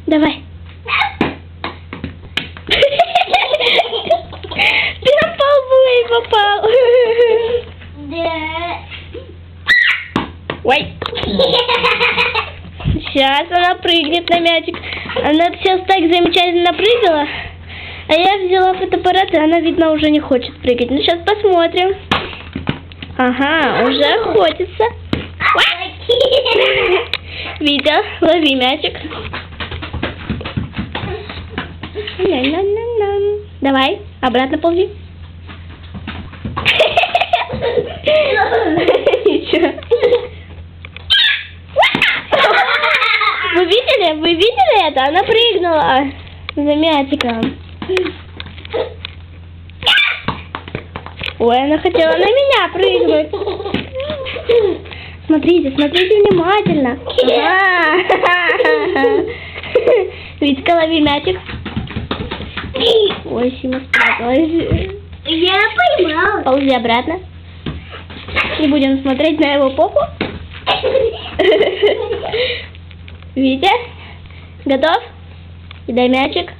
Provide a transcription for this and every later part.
Давай. Прям по лбу ей попал. Ой. Сейчас она прыгнет на мячик. Она сейчас так замечательно прыгала. А я взяла фотоаппарат, и она, видно, уже не хочет прыгать. Ну, сейчас посмотрим. Ага, уже охотится. Витя, лови мячик. Давай, обратно ползи. Вы видели? Вы видели это? Она прыгнула за мячиком. Ой, она хотела на меня прыгнуть. Смотрите, смотрите внимательно. Витька, лови мячик. Ой, Сима спряталась. Я поймала. Ползи обратно. Не будем смотреть на его попу. Витя, готов? Кидай мячик.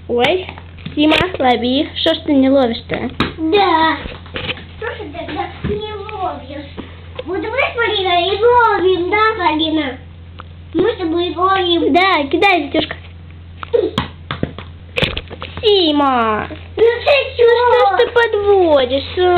Ой, Сима, лови. Что ж ты не ловишь-то? Да. Что ж ты тогда не ловишь? Вот мы с Полиной и ловим, да, Полина? Мы с тобой ловим. Да, кидай, Витюшка. Сима, Ну ты что ж ты подводишь?